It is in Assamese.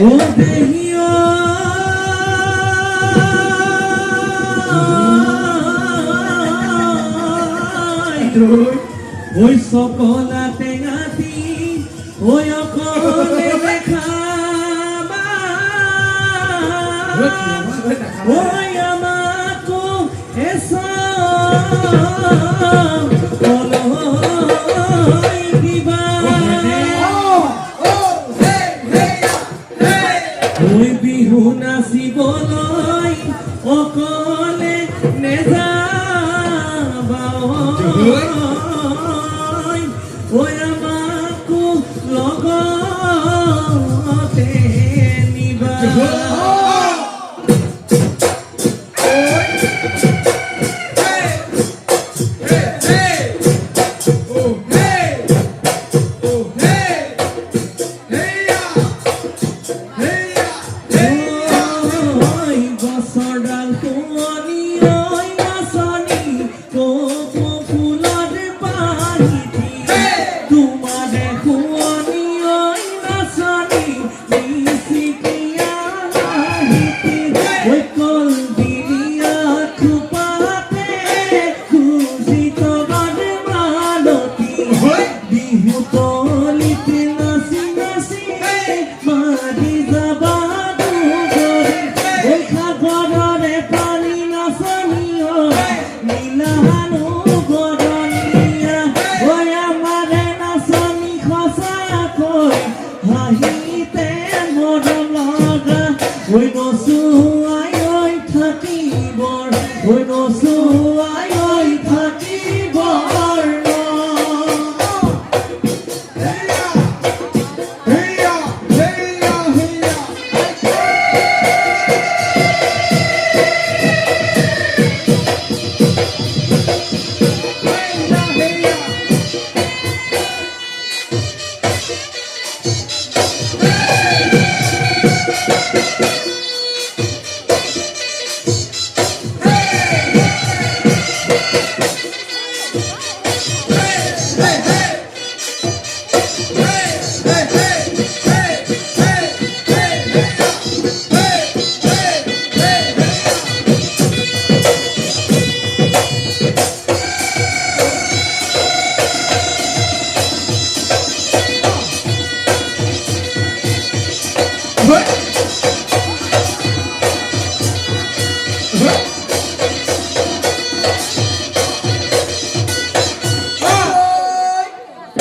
ও দেহিও ওই সকলা টেঙাতি ওই অকলে দেখাবা ওই আমাকো এসা অলই দিবা ওই বিহু নাচিবলৈ অকলে নেযাবা ওই আমাকো লগতে নিবা গছৰডাল শুৱনি ঐ নাচনি কপৌ ফুলৰ পাহিতি তোমাৰে শুৱনি ঐ নাচনি নিচিকিয়া আহিতি ঐ কলদিলীয়া থোপাতে খুজি তবাৰ মালতী বিহু